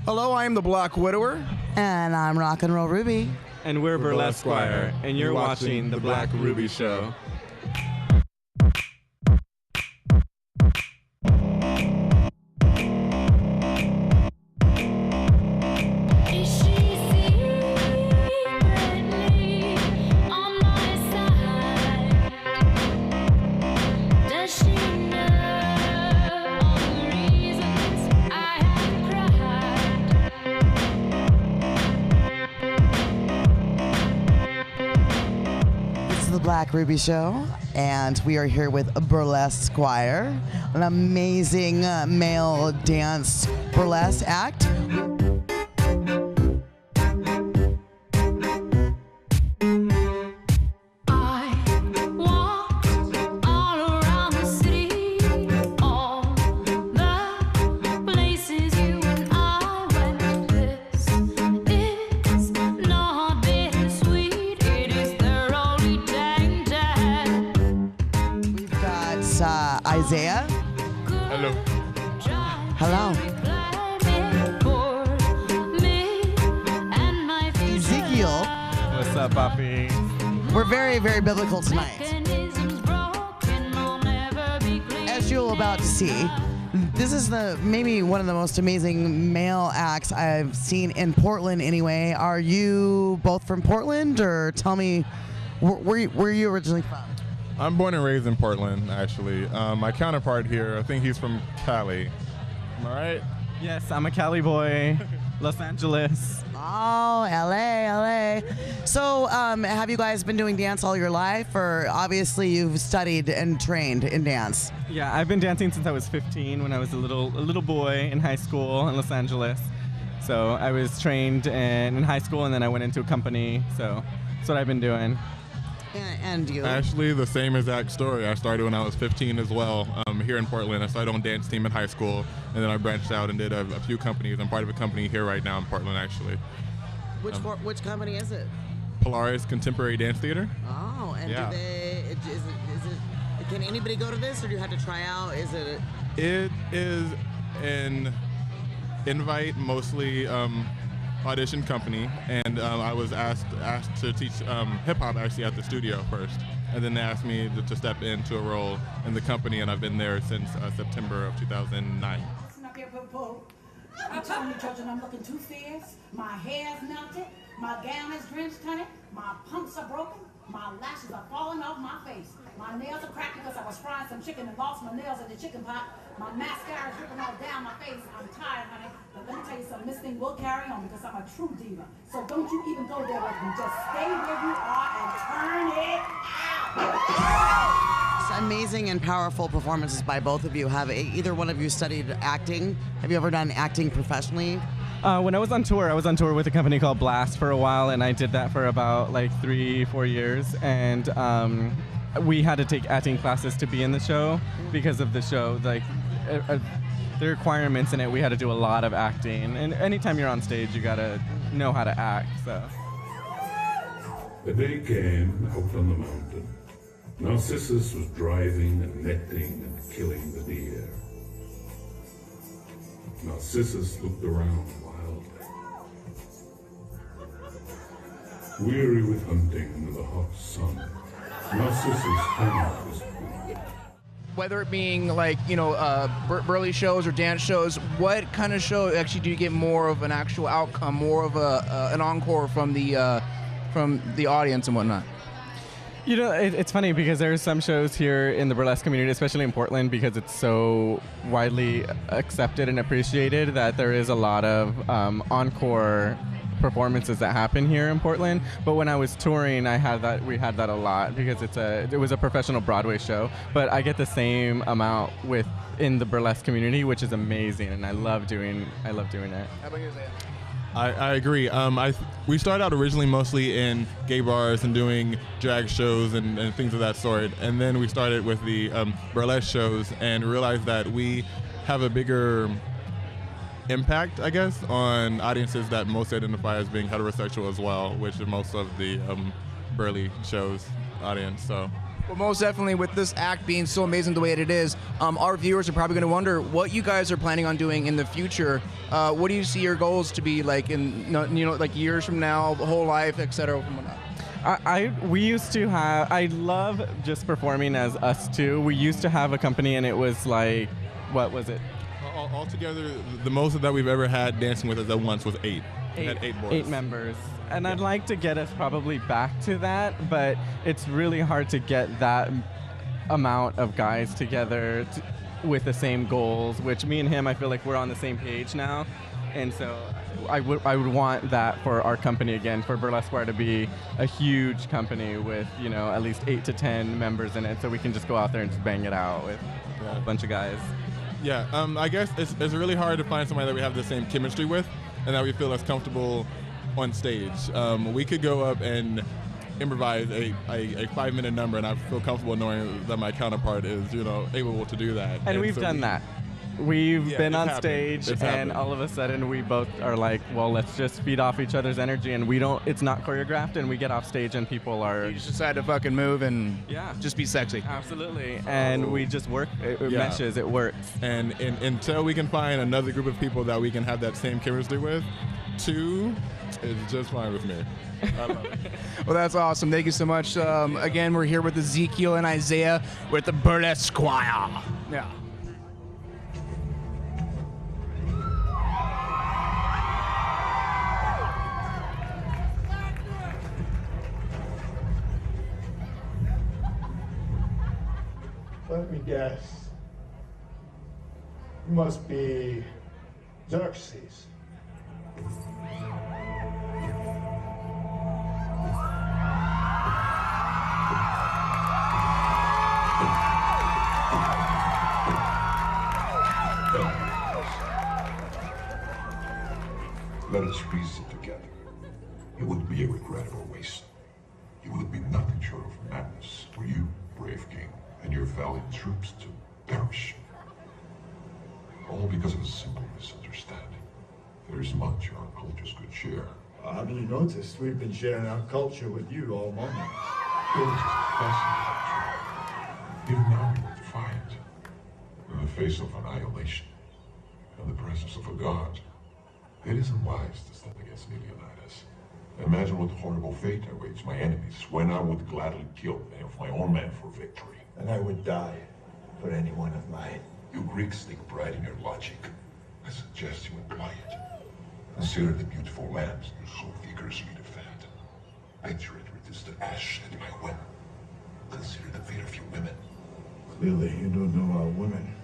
Hello, I am the BlackWidower. And I'm Rock and Roll Ruby. And we're Burlesquire, and you're watching The Black Ruby Show. Black Ruby Show, and we are here with Burlesquire, an amazing male dance burlesque act. Isaiah. Hello. Hello. Ezekiel. What's up, Buffy? We're very, very biblical tonight. As you're about to see, this is maybe one of the most amazing male acts I've seen in Portland anyway. Are you both from Portland, or tell me, where are you originally from? I'm born and raised in Portland, actually. My counterpart here, I think he's from Cali. Am I right? Yes, I'm a Cali boy. Los Angeles. Oh, LA. So, have you guys been doing dance all your life, or obviously you've studied and trained in dance? Yeah, I've been dancing since I was 15, when I was a little boy in high school in Los Angeles. So I was trained in high school, and then I went into a company. So that's what I've been doing. And you? Actually, the same exact story. I started when I was 15 as well, here in Portland. I started on dance team in high school, and then I branched out and did a few companies. I'm part of a company here right now in Portland, actually. Which company is it? Polaris Contemporary Dance Theater. Oh, and yeah. Do they? Is it? Can anybody go to this, or do you have to try out? Is it? It is an invite, mostly audition company, and I was asked to teach hip-hop actually at the studio first, and then they asked me to step into a role in the company, and I've been there since September of 2009. I'm telling you, children, I'm looking too fierce. My hair's melted, my gown is drenched, honey, my pumps are broken, my lashes are falling off my face. My nails are cracked because I was frying some chicken and lost my nails in the chicken pot. My mascara is dripping all down my face. I'm tired, honey. But let me tell you something, this thing will carry on because I'm a true diva. So don't you even go there with me. Just stay where you are and turn it out. It's amazing and powerful performances by both of you. Have either one of you studied acting? Have you ever done acting professionally? When I was on tour with a company called Blast for a while, and I did that for about like 3-4 years. And we had to take acting classes to be in the show because of the show. Like the requirements in it, we had to do a lot of acting. And anytime you're on stage, you gotta know how to act. So. The day came out on the mountain. Narcissus was driving and netting and killing the deer. Narcissus looked around wildly. Weary with hunting in the hot sun, Narcissus found his queen. Whether it being like, burly shows or dance shows, what kind of show actually do you get more of an actual outcome, more of an encore from the audience and whatnot? It's funny because there's some shows here in the burlesque community, especially in Portland, because it's so widely accepted and appreciated, that there is a lot of encore performances that happen here in Portland. But when I was touring, we had that a lot because it was a professional Broadway show. But I get the same amount in the burlesque community, which is amazing, and I love doing it. How about you, Isaiah? I agree. We started out originally mostly in gay bars and doing drag shows and things of that sort. And then we started with the burlesque shows and realized that we have a bigger impact, I guess, on audiences that mostly identify as being heterosexual as well, which is most of the burly shows audience. So Well, most definitely, with this act being so amazing the way it is, our viewers are probably going to wonder what you guys are planning on doing in the future. What do you see your goals to be like in, like years from now, the whole life, etc. and whatnot? We used to have, I love just performing as us two. We used to have a company and it was like, what was it? Altogether, the most that we've ever had dancing with us at once was 8. We had 8 boys. 8 members. And I'd like to get us probably back to that, but it's really hard to get that amount of guys together with the same goals, which me and him, I feel like we're on the same page now. And so I would want that for our company again, for Burlesquire to be a huge company with, at least 8 to 10 members in it, so we can just go out there and just bang it out with a bunch of guys. Yeah, I guess it's really hard to find somebody that we have the same chemistry with and that we feel as comfortable on stage. We could go up and improvise a 5-minute number, and I feel comfortable knowing that my counterpart is, able to do that. And we've done that. We've been on stage, and all of a sudden we both are like, well, let's just feed off each other's energy, and it's not choreographed, and we get off stage and people are... You just decide to fucking move and just be sexy. Absolutely. And we just work, it meshes, it works. And until we can find another group of people that we can have that same chemistry with, 2 is just fine with me. I love it. Well, that's awesome. Thank you so much. Again, we're here with Ezekiel and Isaiah with the Burlesquire. Yeah. Let me guess. You must be Xerxes. Let us reason together. It would be a regrettable waste. You would be nothing short of madness for you, brave king, and your valiant troops to perish. All because of a simple misunderstanding. There is much our cultures could share. I haven't noticed we've been sharing our culture with you all morning. Yours is a fascinating culture. Even now you are defiant. In the face of annihilation, in the presence of a god. It isn't wise to stand against Leonidas. Imagine what horrible fate awaits my enemies when I would gladly kill any of my own men for victory. And I would die for any one of mine. You Greeks take pride in your logic. I suggest you apply it. Consider the beautiful lands you so vigorously defend. Picture it reduced to ash at my whim. Consider the fate of your women. Clearly, you don't know our women.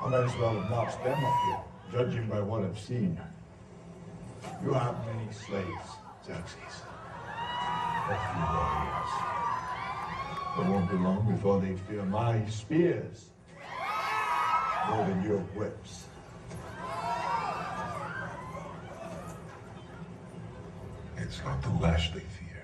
I might as well have notched them up here, judging by what I've seen. You have many slaves, Xerxes. But few warriors. It won't be long before they fear my spears more than your whips. It's not the lash they fear,